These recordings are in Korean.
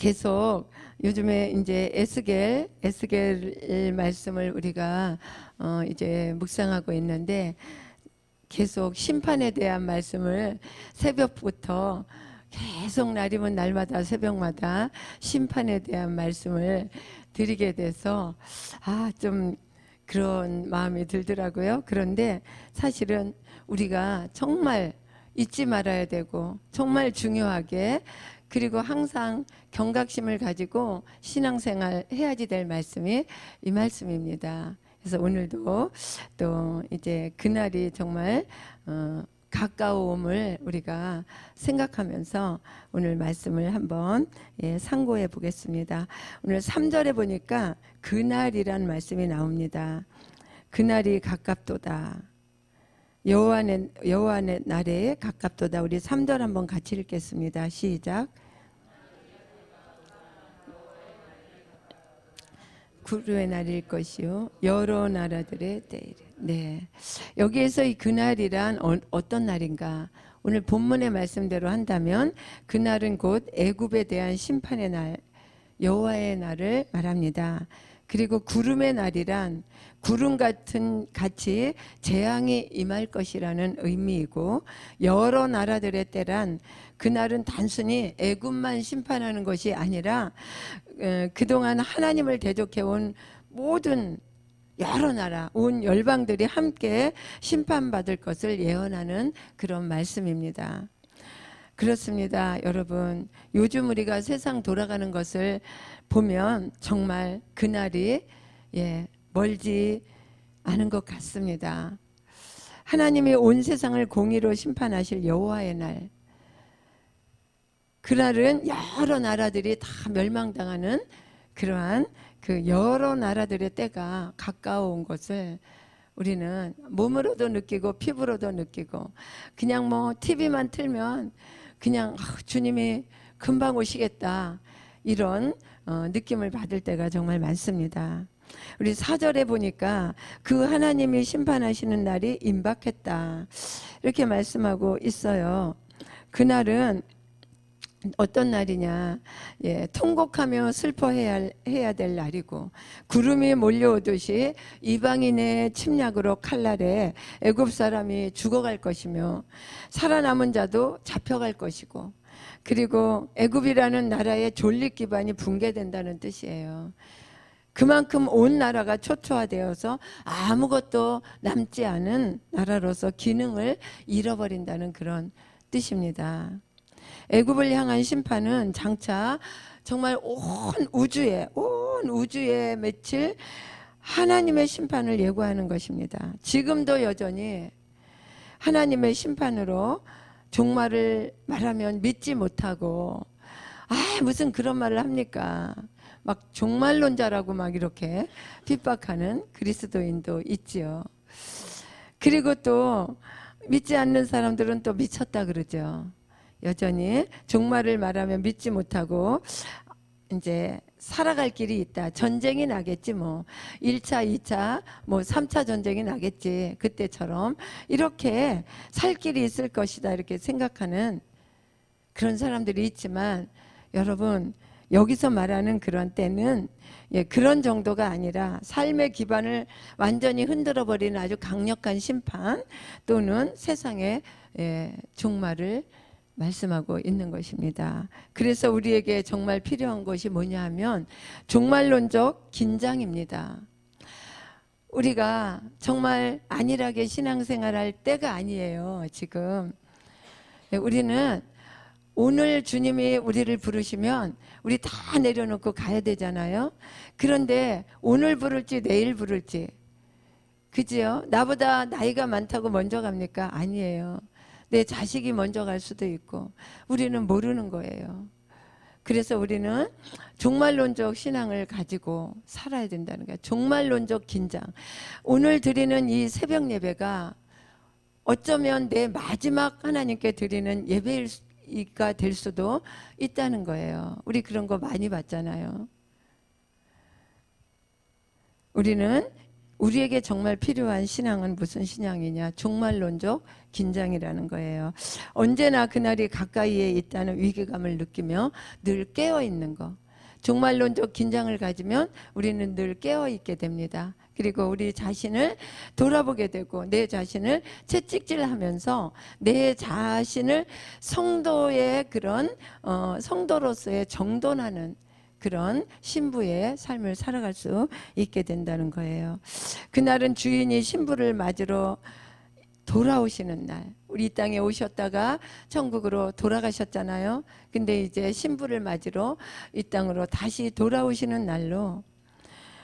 계속 요즘에 이제 에스겔 말씀을 우리가 이제 묵상하고 있는데 계속 심판에 대한 말씀을 새벽부터 계속 날이면 날마다 새벽마다 심판에 대한 말씀을 드리게 돼서 좀 그런 마음이 들더라고요. 그런데 사실은 우리가 정말 잊지 말아야 되고 정말 중요하게 그리고 항상 경각심을 가지고 신앙생활 해야지 될 말씀이 이 말씀입니다. 그래서 오늘도 또 이제 그날이 정말 가까움을 우리가 생각하면서 오늘 말씀을 한번 상고해 보겠습니다. 오늘 3절에 보니까 그날이란 말씀이 나옵니다. 그날이 가깝도다. 여호와의 날에 가깝도다. 우리 3절 한번 같이 읽겠습니다. 시작. 구루의 날일 것이요 여러 나라들의 때이래. 네, 여기에서 이 그날이란 어떤 날인가? 오늘 본문의 말씀대로 한다면 그날은 곧 애굽에 대한 심판의 날, 여호와의 날을 말합니다. 그리고 구름의 날이란 구름 같이 재앙이 임할 것이라는 의미이고, 여러 나라들의 때란 그날은 단순히 애굽만 심판하는 것이 아니라 그동안 하나님을 대적해온 모든 여러 나라, 온 열방들이 함께 심판받을 것을 예언하는 그런 말씀입니다. 그렇습니다. 여러분, 요즘 우리가 세상 돌아가는 것을 보면 정말 그날이 멀지 않은 것 같습니다. 하나님이 온 세상을 공의로 심판하실 여호와의 날, 그날은 여러 나라들이 다 멸망당하는 그러한 그 여러 나라들의 때가 가까운 것을 우리는 몸으로도 느끼고 피부로도 느끼고, 그냥 뭐 TV만 틀면 그냥 주님이 금방 오시겠다 이런 느낌을 받을 때가 정말 많습니다. 우리 4절에 보니까 그 하나님이 심판하시는 날이 임박했다 이렇게 말씀하고 있어요. 그날은 어떤 날이냐? 통곡하며 슬퍼해야 될 날이고, 구름이 몰려오듯이 이방인의 침략으로 칼날에 애굽 사람이 죽어갈 것이며 살아남은 자도 잡혀갈 것이고, 그리고 애굽이라는 나라의 존립 기반이 붕괴된다는 뜻이에요. 그만큼 온 나라가 초토화되어서 아무것도 남지 않은 나라로서 기능을 잃어버린다는 그런 뜻입니다. 애굽을 향한 심판은 장차 정말 온 우주에 맺힐 하나님의 심판을 예고하는 것입니다. 지금도 여전히 하나님의 심판으로 종말을 말하면 믿지 못하고 무슨 그런 말을 합니까? 막 종말론자라고 막 이렇게 핍박하는 그리스도인도 있지요. 그리고 또 믿지 않는 사람들은 또 미쳤다 그러죠. 여전히 종말을 말하면 믿지 못하고 이제 살아갈 길이 있다. 전쟁이 나겠지 뭐. 1차, 2차, 뭐 3차 전쟁이 나겠지. 그때처럼 이렇게 살 길이 있을 것이다 이렇게 생각하는 그런 사람들이 있지만, 여러분 여기서 말하는 그런 때는 그런 정도가 아니라 삶의 기반을 완전히 흔들어버리는 아주 강력한 심판 또는 세상의 종말을 말씀하고 있는 것입니다. 그래서 우리에게 정말 필요한 것이 뭐냐 하면 종말론적 긴장입니다. 우리가 정말 안일하게 신앙생활할 때가 아니에요. 지금 우리는 오늘 주님이 우리를 부르시면 우리 다 내려놓고 가야 되잖아요. 그런데 오늘 부를지 내일 부를지, 그지요? 나보다 나이가 많다고 먼저 갑니까? 아니에요. 내 자식이 먼저 갈 수도 있고, 우리는 모르는 거예요. 그래서 우리는 종말론적 신앙을 가지고 살아야 된다는 거예요. 종말론적 긴장. 오늘 드리는 이 새벽 예배가 어쩌면 내 마지막 하나님께 드리는 예배가 될 수도 있다는 거예요. 우리 그런 거 많이 봤잖아요. 우리는 우리에게 정말 필요한 신앙은 무슨 신앙이냐? 종말론적 긴장이라는 거예요. 언제나 그날이 가까이에 있다는 위기감을 느끼며 늘 깨어 있는 거. 종말론적 긴장을 가지면 우리는 늘 깨어 있게 됩니다. 그리고 우리 자신을 돌아보게 되고 내 자신을 채찍질하면서 내 자신을 성도의 그런 성도로서의 정돈하는 그런 신부의 삶을 살아갈 수 있게 된다는 거예요. 그날은 주인이 신부를 맞으러 돌아오시는 날. 우리 이 땅에 오셨다가 천국으로 돌아가셨잖아요. 근데 이제 신부를 맞으러 이 땅으로 다시 돌아오시는 날로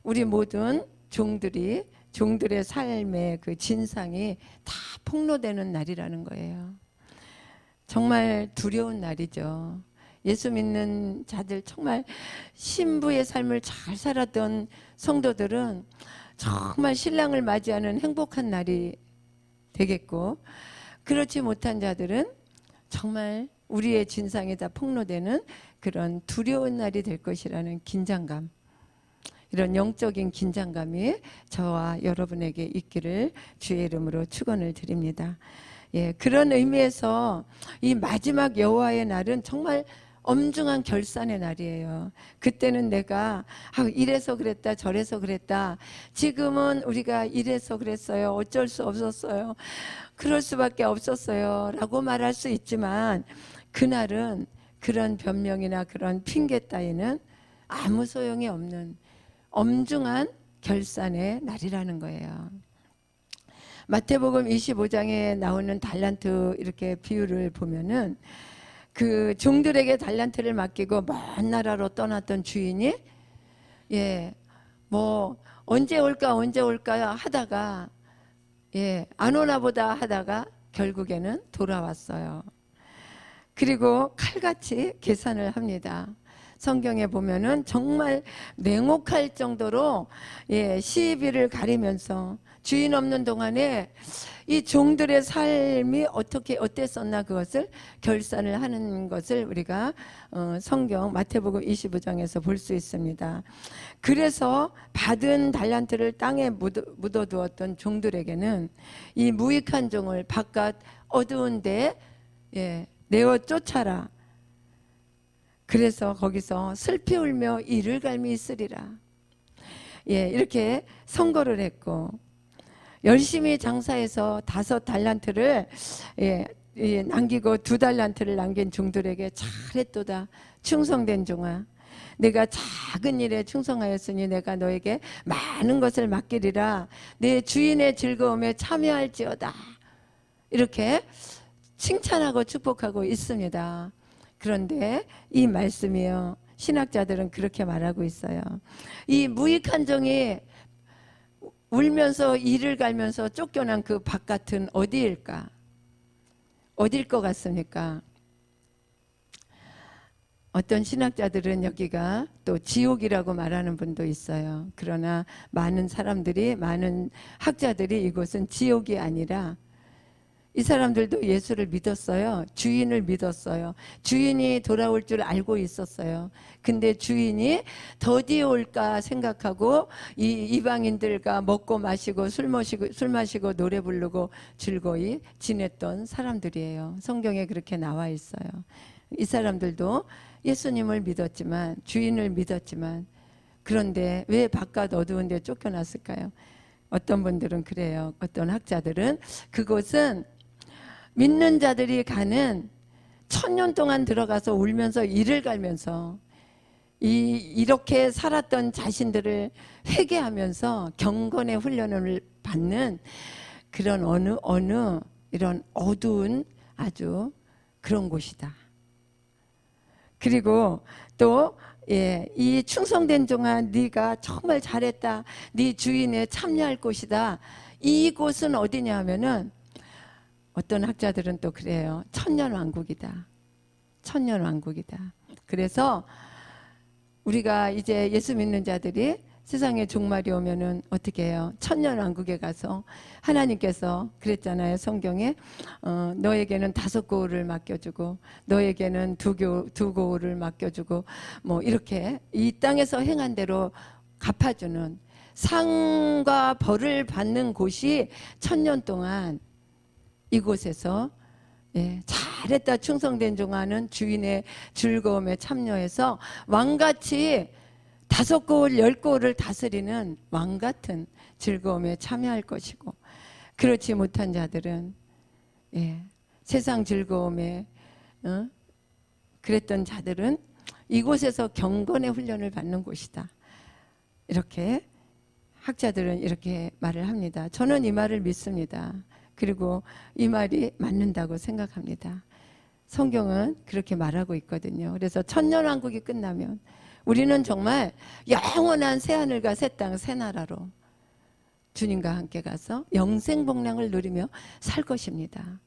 우리 모든 종들의 삶의 그 진상이 다 폭로되는 날이라는 거예요. 정말 두려운 날이죠. 예수 믿는 자들, 정말 신부의 삶을 잘 살았던 성도들은 정말 신랑을 맞이하는 행복한 날이 되겠고, 그렇지 못한 자들은 정말 우리의 진상이 다 폭로되는 그런 두려운 날이 될 것이라는 긴장감, 이런 영적인 긴장감이 저와 여러분에게 있기를 주의 이름으로 축원을 드립니다. 예, 그런 의미에서 이 마지막 여호와의 날은 정말 엄중한 결산의 날이에요. 그때는 내가 이래서 그랬다 저래서 그랬다, 지금은 우리가 이래서 그랬어요, 어쩔 수 없었어요, 그럴 수밖에 없었어요 라고 말할 수 있지만, 그날은 그런 변명이나 그런 핑계 따위는 아무 소용이 없는 엄중한 결산의 날이라는 거예요. 마태복음 25장에 나오는 달란트 이렇게 비유를 보면은, 그 종들에게 달란트를 맡기고 먼 나라로 떠났던 주인이 언제 올까 하다가 안 오나 보다 하다가 결국에는 돌아왔어요. 그리고 칼같이 계산을 합니다. 성경에 보면은 정말 냉혹할 정도로 시비를 가리면서 주인 없는 동안에 이 종들의 삶이 어땠었나 그것을 결산을 하는 것을 우리가 성경 마태복음 25장에서 볼 수 있습니다. 그래서 받은 달란트를 땅에 묻어두었던 종들에게는 이 무익한 종을 바깥 어두운 데 내어 쫓아라. 그래서 거기서 슬피 울며 이를 갈미 있으리라. 이렇게 선고를 했고, 열심히 장사해서 5달란트를 남기고 2달란트를 남긴 종들에게 잘했도다 충성된 종아, 내가 작은 일에 충성하였으니 내가 너에게 많은 것을 맡기리라. 내 주인의 즐거움에 참여할지어다. 이렇게 칭찬하고 축복하고 있습니다. 그런데 이 말씀이요, 신학자들은 그렇게 말하고 있어요. 이 무익한 종이 울면서 이를 갈면서 쫓겨난 그 바깥은 어디일까? 어딜 것 같습니까? 어떤 신학자들은 여기가 또 지옥이라고 말하는 분도 있어요. 그러나 많은 학자들이 이곳은 지옥이 아니라, 이 사람들도 예수를 믿었어요. 주인을 믿었어요. 주인이 돌아올 줄 알고 있었어요. 근데 주인이 더디 올까 생각하고 이 이방인들과 먹고 마시고 술 마시고 노래 부르고 즐거이 지냈던 사람들이에요. 성경에 그렇게 나와 있어요. 이 사람들도 예수님을 믿었지만, 주인을 믿었지만, 그런데 왜 바깥 어두운 데 쫓겨났을까요? 어떤 분들은 그래요. 어떤 학자들은 그곳은 믿는 자들이 가는 1000년 동안 들어가서 울면서 이를 갈면서 이렇게 살았던 자신들을 회개하면서 경건의 훈련을 받는 그런 어느 이런 어두운 아주 그런 곳이다. 그리고 또 이 충성된 종아, 네가 정말 잘했다, 네 주인에 참여할 곳이다. 이곳은 어디냐 하면은, 어떤 학자들은 또 그래요. 천년왕국이다. 천년왕국이다. 그래서 우리가 이제 예수 믿는 자들이 세상에 종말이 오면은 어떻게 해요? 천년왕국에 가서 하나님께서 그랬잖아요. 성경에 너에게는 5고울을 맡겨주고 너에게는 2고울을 맡겨주고 뭐 이렇게 이 땅에서 행한 대로 갚아주는 상과 벌을 받는 곳이 1000년 동안 이곳에서 잘했다 충성된 종아는 주인의 즐거움에 참여해서 왕같이 5골 10골을 다스리는 왕같은 즐거움에 참여할 것이고, 그렇지 못한 자들은 세상 즐거움에 그랬던 자들은 이곳에서 경건의 훈련을 받는 곳이다. 이렇게 학자들은 이렇게 말을 합니다. 저는 이 말을 믿습니다. 그리고 이 말이 맞는다고 생각합니다. 성경은 그렇게 말하고 있거든요. 그래서 천년왕국이 끝나면 우리는 정말 영원한 새하늘과 새 땅, 새 나라로 주님과 함께 가서 영생복락을 누리며 살 것입니다.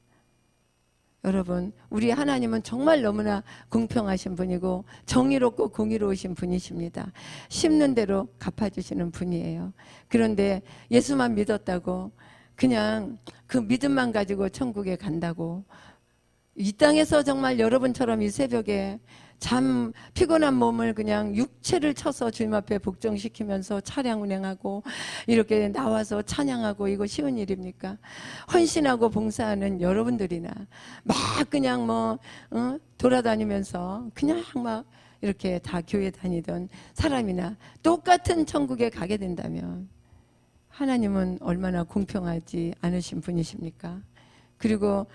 여러분, 우리 하나님은 정말 너무나 공평하신 분이고 정의롭고 공의로우신 분이십니다. 심는 대로 갚아주시는 분이에요. 그런데 예수만 믿었다고 그냥 그 믿음만 가지고 천국에 간다고, 이 땅에서 정말 여러분처럼 이 새벽에 잠 피곤한 몸을 그냥 육체를 쳐서 주님 앞에 복종시키면서 차량 운행하고 이렇게 나와서 찬양하고, 이거 쉬운 일입니까? 헌신하고 봉사하는 여러분들이나 막 그냥 돌아다니면서 그냥 막 이렇게 다 교회 다니던 사람이나 똑같은 천국에 가게 된다면 하나님은 얼마나 공평하지 않으신 분이십니까? 그리고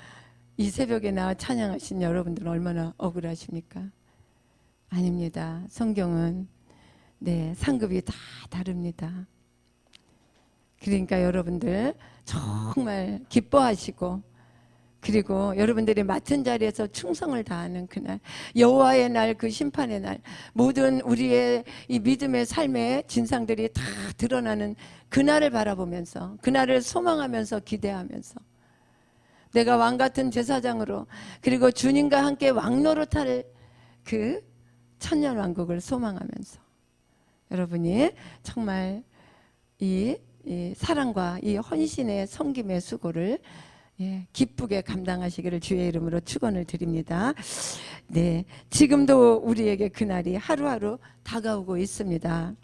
이 새벽에 나와 찬양하신 여러분들은 얼마나 억울하십니까? 아닙니다. 성경은 상급이 다 다릅니다. 그러니까 여러분들 정말 기뻐하시고, 그리고 여러분들이 맡은 자리에서 충성을 다하는 그날, 여호와의 날, 그 심판의 날, 모든 우리의 이 믿음의 삶의 진상들이 다 드러나는 그날을 바라보면서, 그날을 소망하면서 기대하면서 내가 왕같은 제사장으로, 그리고 주님과 함께 왕노릇할 그 천년왕국을 소망하면서 여러분이 정말 이 사랑과 이 헌신의 섬김의 수고를 기쁘게 감당하시기를 주의 이름으로 축원을 드립니다. 지금도 우리에게 그날이 하루하루 다가오고 있습니다.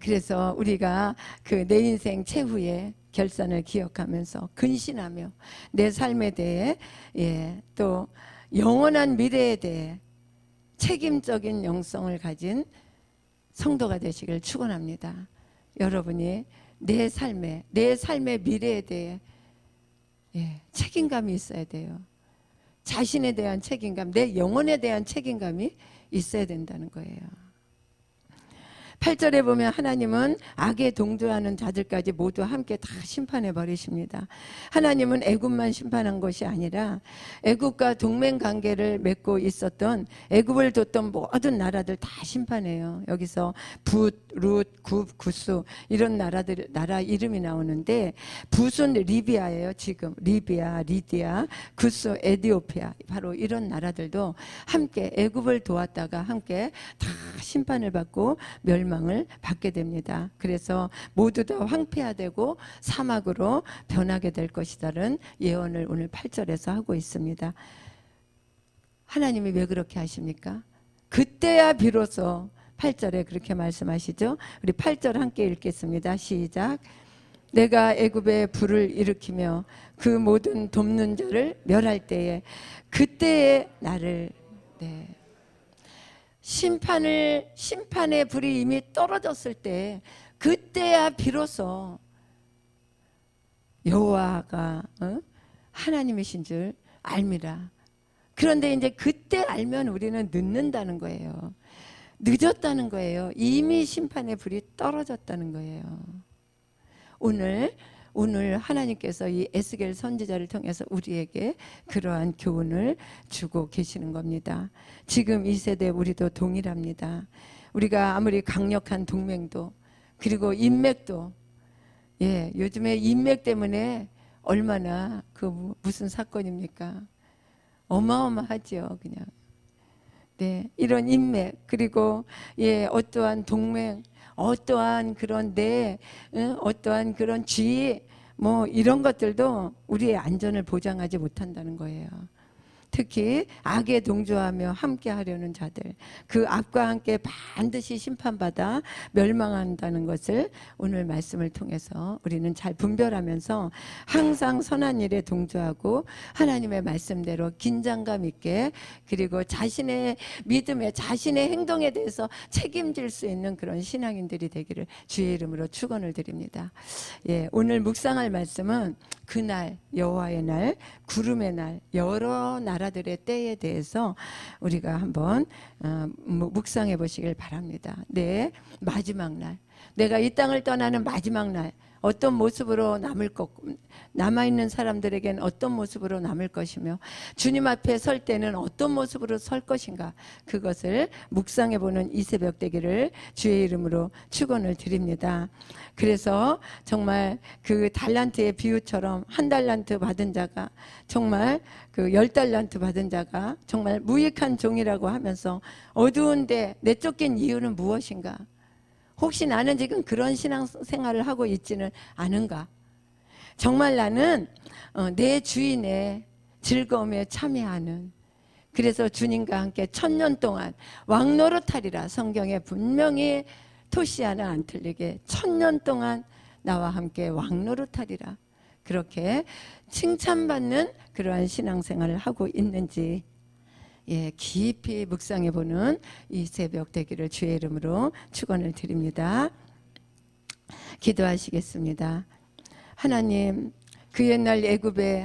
그래서 우리가 그 내 인생 최후의 결산을 기억하면서 근신하며 내 삶에 대해 또 영원한 미래에 대해 책임적인 영성을 가진 성도가 되시길 축원합니다. 여러분이 내 삶의 미래에 대해 책임감이 있어야 돼요. 자신에 대한 책임감, 내 영혼에 대한 책임감이 있어야 된다는 거예요. 8절에 보면 하나님은 악에 동조하는 자들까지 모두 함께 다 심판해 버리십니다. 하나님은 애굽만 심판한 것이 아니라 애굽과 동맹 관계를 맺고 있었던, 애굽을 뒀던 모든 나라들 다 심판해요. 여기서 붓, 룻, 굽, 구스 이런 나라 이름이 나오는데, 붓은 리비아예요. 지금 리비아, 리디아, 구스, 에디오피아, 바로 이런 나라들도 함께 애굽을 도왔다가 함께 다 심판을 받고 멸망을 받게 됩니다. 그래서 모두 다 황폐화되고 사막으로 변하게 될 것이다는 예언을 오늘 8절에서 하고 있습니다. 하나님이 왜 그렇게 하십니까? 그때야 비로소 8절에 그렇게 말씀하시죠. 우리 8절 함께 읽겠습니다. 시작. 내가 애굽에 불을 일으키며 그 모든 돕는 자를 멸할 때에, 그때에 나를 심판의 불이 이미 떨어졌을 때, 그때야 비로소 여호와가 하나님이신 줄 알미라. 그런데 이제 그때 알면 우리는 늦는다는 거예요. 늦었다는 거예요. 이미 심판의 불이 떨어졌다는 거예요. 오늘 하나님께서 이 에스겔 선지자를 통해서 우리에게 그러한 교훈을 주고 계시는 겁니다. 지금 이 세대 우리도 동일합니다. 우리가 아무리 강력한 동맹도, 그리고 인맥도, 요즘에 인맥 때문에 얼마나 무슨 사건입니까? 어마어마하죠, 그냥. 이런 인맥, 그리고 어떠한 동맹, 어떠한 그런 어떠한 그런 지위, 이런 것들도 우리의 안전을 보장하지 못한다는 거예요. 특히 악에 동조하며 함께 하려는 자들, 그 악과 함께 반드시 심판받아 멸망한다는 것을 오늘 말씀을 통해서 우리는 잘 분별하면서 항상 선한 일에 동조하고 하나님의 말씀대로 긴장감 있게, 그리고 자신의 믿음에, 자신의 행동에 대해서 책임질 수 있는 그런 신앙인들이 되기를 주의 이름으로 축원을 드립니다. 예, 오늘 묵상할 말씀은 그날, 여호와의 날, 구름의 날, 여러 나라들의 때에 대해서 우리가 한번 묵상해 보시길 바랍니다. 네, 마지막 날, 내가 이 땅을 떠나는 마지막 날, 어떤 모습으로 남아있는 사람들에게는 어떤 모습으로 남을 것이며, 주님 앞에 설 때는 어떤 모습으로 설 것인가, 그것을 묵상해 보는 이 새벽 되기를 주의 이름으로 축원을 드립니다. 그래서 정말 그 달란트의 비유처럼 한 달란트 받은 자가 정말 그 10달란트 받은 자가 정말 무익한 종이라고 하면서 어두운데 내쫓긴 이유는 무엇인가? 혹시 나는 지금 그런 신앙생활을 하고 있지는 않은가? 정말 나는 내 주인의 즐거움에 참여하는, 그래서 주님과 함께 1000년 동안 왕노릇하리라. 성경에 분명히 토시 하나 안 틀리게 1000년 동안 나와 함께 왕노릇하리라. 그렇게 칭찬받는 그러한 신앙생활을 하고 있는지, 예, 깊이 묵상해 보는 이 새벽 되기를 주의 이름으로 축원을 드립니다. 기도하시겠습니다. 하나님, 그 옛날 애굽에